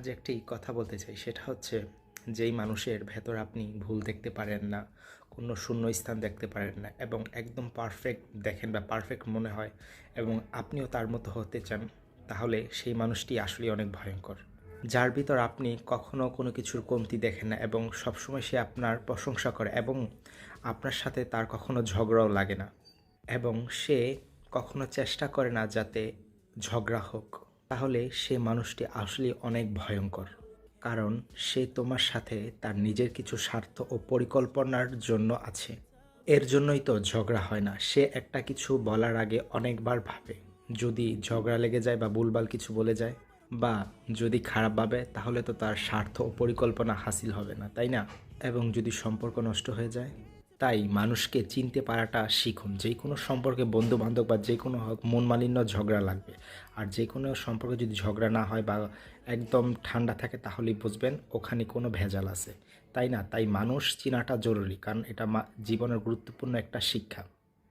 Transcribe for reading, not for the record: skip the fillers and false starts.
আজ একটি কথা বলতে চাই, সেটা হচ্ছে যেই মানুষের ভেতর আপনি ভুল দেখতে পারেন না, কোনো শূন্যস্থান দেখতে পারেন না এবং একদম পারফেক্ট দেখেন বা পারফেক্ট মনে হয় এবং আপনিও তার মতো হতে চান, তাহলে সেই মানুষটি আসলেই অনেক ভয়ঙ্কর। যার ভিতর আপনি কখনো কোনো কিছুর কমতি দেখেন না এবং সবসময় সে আপনার প্রশংসা করে এবং আপনার সাথে তার কখনো ঝগড়াও লাগে না এবং সে কখনো চেষ্টা করে না যাতে ঝগড়া হোক, তাহলে সে মানুষটি আসলেই অনেক ভয়ঙ্কর। কারণ সে তোমার সাথে তার নিজের কিছু স্বার্থ ও পরিকল্পনার জন্য আছে। এর জন্যই তো ঝগড়া হয় না। সে একটা কিছু বলার আগে অনেকবার ভাবে। যদি ঝগড়া লেগে যায় বা ভুলভাল কিছু বলে যায় বা যদি খারাপ ভাবে, তাহলে তো তার স্বার্থ ও পরিকল্পনা হাসিল হবে না, তাই না? এবং যদি সম্পর্ক নষ্ট হয়ে যায়, তাই মানুষকে চিনতে পারাটা শিখুন। যেই কোনো সম্পর্কে বন্ধু-বান্ধব বা যে কোনো হোক, মন মালিন্য ঝগড়া লাগবে। আর যে কোনো সম্পর্কে যদি ঝগড়া না হয় বা একদম ঠান্ডা থাকে, তাহলেই বুঝবেন ওখানে কোনো ভেজাল আছে। তাই না? তাই মানুষ চিনাটা জরুরি। কারণ এটা জীবনের গুরুত্বপূর্ণ একটা শিক্ষা।